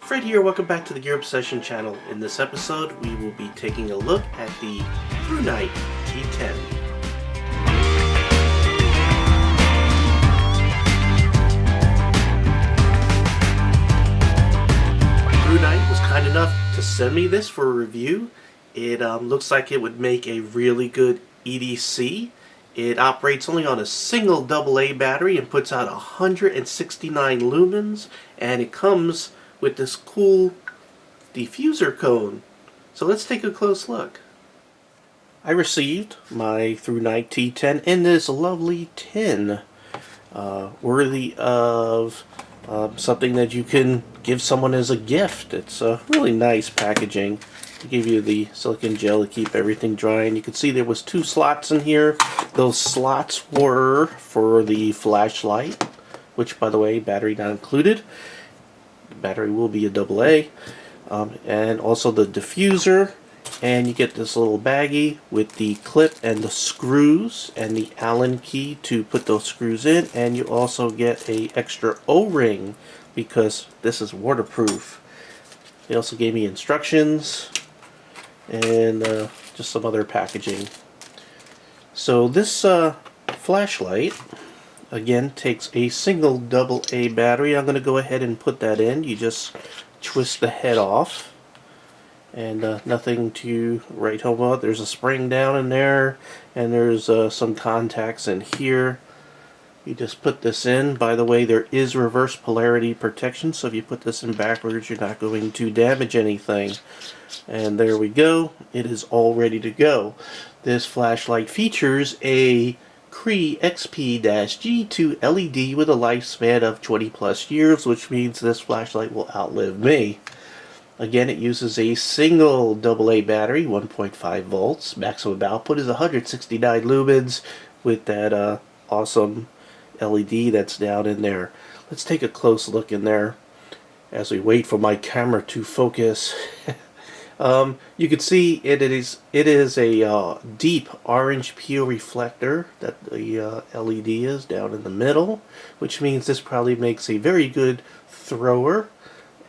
Fred here, welcome back to the Gear Obsession channel. In this episode, we will be taking a look at the ThruNite T10. ThruNite was kind enough to send me this for a review. It looks like it would make a really good EDC. It operates only on a single AA battery and puts out 169 lumens, and it comes with this cool diffuser cone. So let's take a close look. I received my ThruNite T10 in this lovely tin, worthy of something that you can give someone as a gift. It's a really nice packaging. To give you the silicone gel to keep everything dry, and you can see there was 2 slots in here. Those slots were for the flashlight, which, by the way, battery not included. The battery will be a AA, and also the diffuser. And you get this little baggie with the clip and the screws and the Allen key to put those screws in, and you also get a extra O-ring because this is waterproof. They also gave me instructions and just some other packaging. So this flashlight again takes a single AA battery. I'm going to go ahead and put that in. You just twist the head off, and nothing to write home about. There's a spring down in there, and there's some contacts in here. You just put this in. By the way, there is reverse polarity protection, so if you put this in backwards, you're not going to damage anything. And there we go. It is all ready to go. This flashlight features a Cree XP-G2 LED with a lifespan of 20 plus years, which means this flashlight will outlive me. Again, it uses a single AA battery, 1.5 volts. Maximum output is 169 lumens with that awesome LED that's down in there. Let's take a close look in there as we wait for my camera to focus. You can see it is a deep orange peel reflector that the LED is down in the middle, which means this probably makes a very good thrower,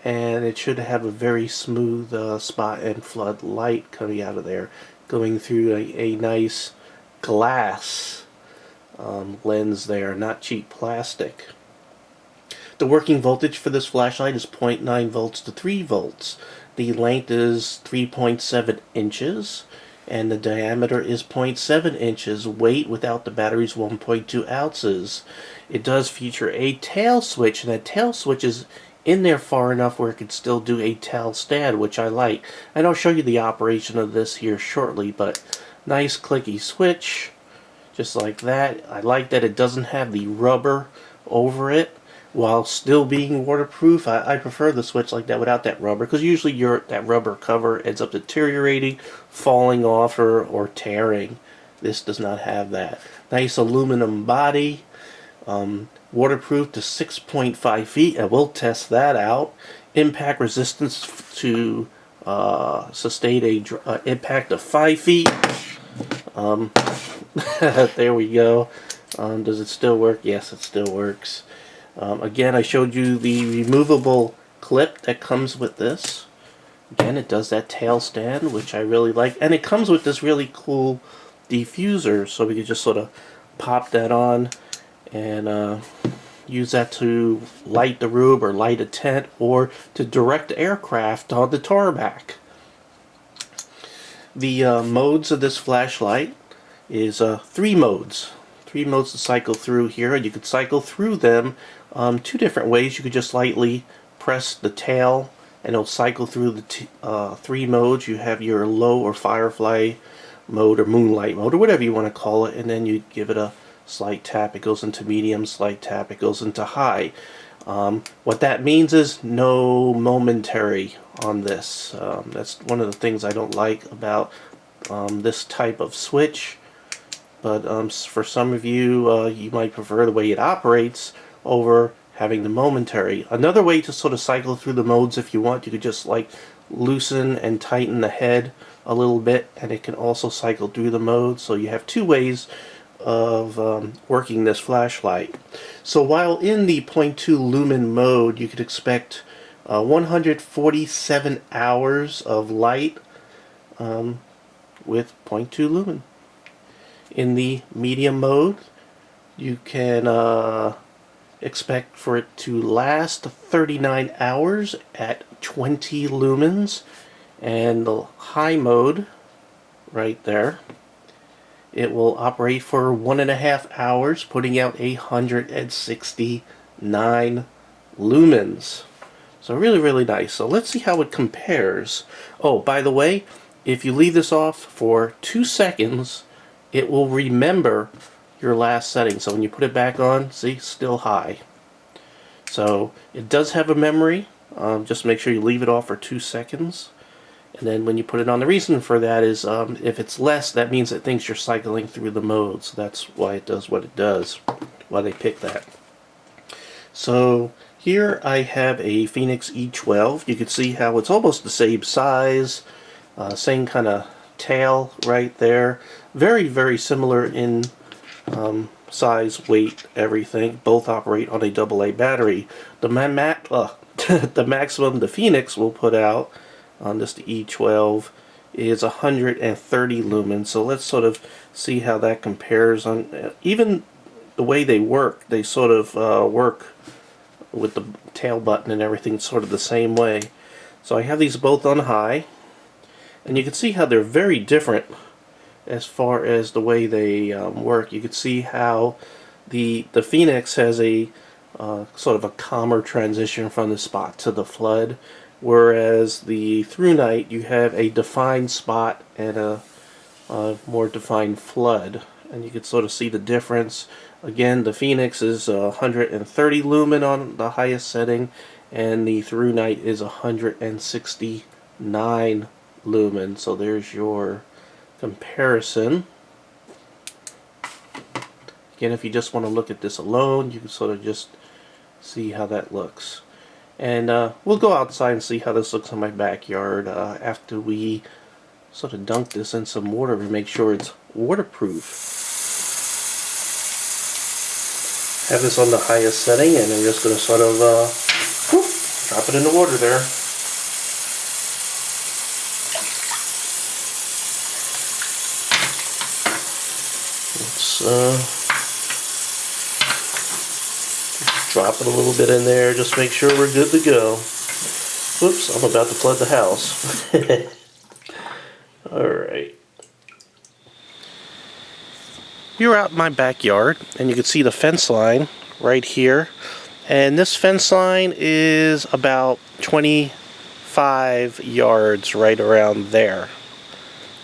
and it should have a very smooth spot and flood light coming out of there, going through a nice glass lens there, not cheap plastic. The working voltage for this flashlight is 0.9 volts to 3 volts. The length is 3.7 inches, and the diameter is 0.7 inches. Weight without the battery is 1.2 ounces. It does feature a tail switch, and that tail switch is in there far enough where it can still do a tail stand, which I like. And I'll show you the operation of this here shortly, but nice clicky switch. Just like that. I like that it doesn't have the rubber over it while still being waterproof. I prefer the switch like that without that rubber, because usually that rubber cover ends up deteriorating, falling off, or tearing. This does not have that. Nice aluminum body, waterproof to 6.5 feet, and we'll test that out. Impact resistance to sustain a impact of 5 feet. There we go. Does it still work? Yes, it still works. Again, I showed you the removable clip that comes with this. Again, it does that tail stand, which I really like. And it comes with this really cool diffuser, so we can just sort of pop that on and use that to light the room or light a tent or to direct aircraft on the tarmac. The modes of this flashlight is 3 modes. 3 modes to cycle through here, and you could cycle through them 2 different ways. You could just lightly press the tail and it'll cycle through the 3 modes. You have your low or firefly mode or moonlight mode or whatever you want to call it, and then you give it a slight tap, it goes into medium, slight tap, it goes into high. What that means is no momentary on this. That's one of the things I don't like about this type of switch. But for some of you, you might prefer the way it operates over having the momentary. Another way to sort of cycle through the modes, if you want, you could just like loosen and tighten the head a little bit, and it can also cycle through the modes. So you have 2 ways of working this flashlight. So while in the 0.2 lumen mode, you could expect 147 hours of light with 0.2 lumen. In the medium mode, you can expect for it to last 39 hours at 20 lumens, and the high mode right there, it will operate for 1.5 hours, putting out 169 lumens. So really nice. So let's see how it compares. Oh, by the way, if you leave this off for 2 seconds, it will remember your last setting. So when you put it back on, see, still high. So it does have a memory. Just make sure you leave it off for 2 seconds. And then when you put it on, the reason for that is if it's less, that means it thinks you're cycling through the modes. That's why it does what it does, why they pick that. So here I have a Phoenix E12. You can see how it's almost the same size, same kind of tail right there. Very similar in size, weight, everything. Both operate on a AA battery. The maximum the Phoenix will put out on this, the E12, is 130 lumens. So let's sort of see how that compares. On even the way they work, they sort of work with the tail button and everything sort of the same way. So I have these both on high, and you can see how they're very different as far as the way they work. You can see how the Phoenix has a sort of a calmer transition from the spot to the flood, whereas the ThruNite, you have a defined spot and a more defined flood, and you can sort of see the difference. Again, the Phoenix is 130 lumen on the highest setting, and the ThruNite is 169 lumen. So there's your comparison. Again, if you just want to look at this alone, you can sort of just see how that looks. And we'll go outside and see how this looks in my backyard after we sort of dunk this in some water to make sure it's waterproof. Have this on the highest setting, and I'm just going to sort of drop it in the water there. Let's drop it a little bit in there, just make sure we're good to go. Whoops, I'm about to flood the house. Alright. You're out in my backyard, and you can see the fence line right here. And this fence line is about 25 yards right around there.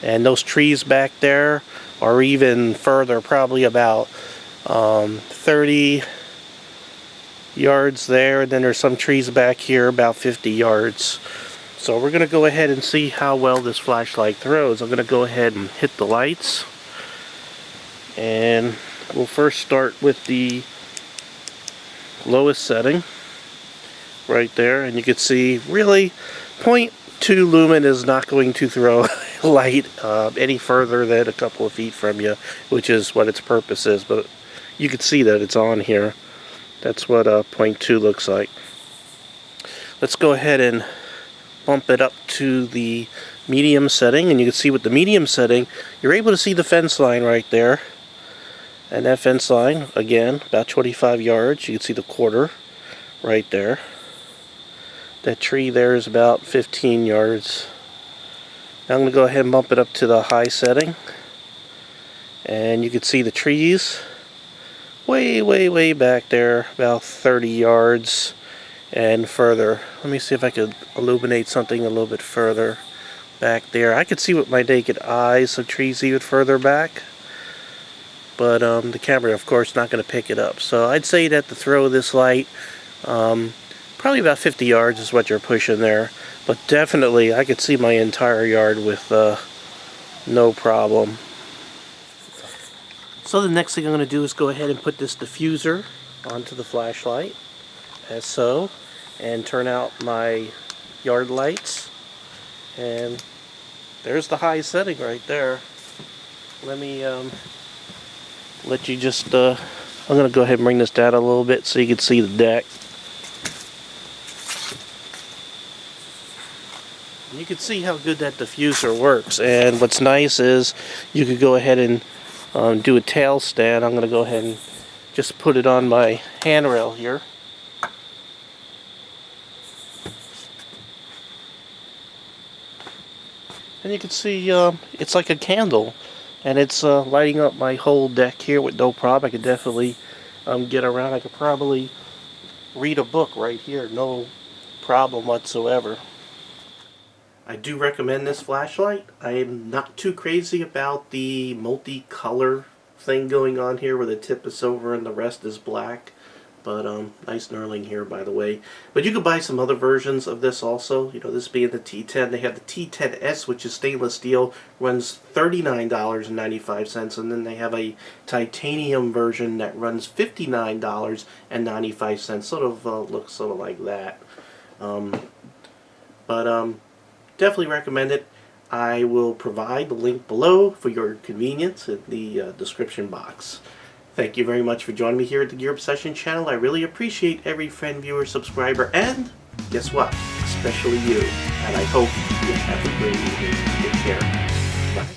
And those trees back there are even further, probably about 30 yards there. And then there's some trees back here about 50 yards. So we're going to go ahead and see how well this flashlight throws. I'm going to go ahead and hit the lights. And we'll first start with the lowest setting right there, and you can see really 0.2 lumen is not going to throw light any further than a couple of feet from you, which is what its purpose is. But you can see that it's on here. That's what 0.2 looks like. Let's go ahead and bump it up to the medium setting, and you can see with the medium setting you're able to see the fence line right there. And that fence line, again, about 25 yards. You can see the quarter right there. That tree there is about 15 yards. Now I'm going to go ahead and bump it up to the high setting. And you can see the trees way back there, about 30 yards and further. Let me see if I could illuminate something a little bit further back there. I could see with my naked eyes some trees even further back. But the camera, of course, not going to pick it up. So I'd say that to throw this light, probably about 50 yards is what you're pushing there. But definitely, I could see my entire yard with no problem. So the next thing I'm going to do is go ahead and put this diffuser onto the flashlight, as so, and turn out my yard lights. And there's the high setting right there. Let me let you just, I'm going to go ahead and bring this down a little bit so you can see the deck. You can see how good that diffuser works, and what's nice is you could go ahead and do a tail stand. I'm going to go ahead and just put it on my handrail here. And you can see it's like a candle, and it's lighting up my whole deck here with no problem. I could definitely get around. I could probably read a book right here, no problem whatsoever. I do recommend this flashlight. I am not too crazy about the multicolor thing going on here where the tip is silver and the rest is black. But nice knurling here, by the way. But you could buy some other versions of this also. You know, this being the T10. They have the T10S, which is stainless steel, runs $39.95, and then they have a titanium version that runs $59.95. Sort of looks sort of like that. Definitely recommend it. I will provide the link below for your convenience in the description box. Thank you very much for joining me here at the Gear Obsession channel. I really appreciate every friend, viewer, subscriber, and guess what? Especially you. And I hope you have a great evening. Take care. Bye.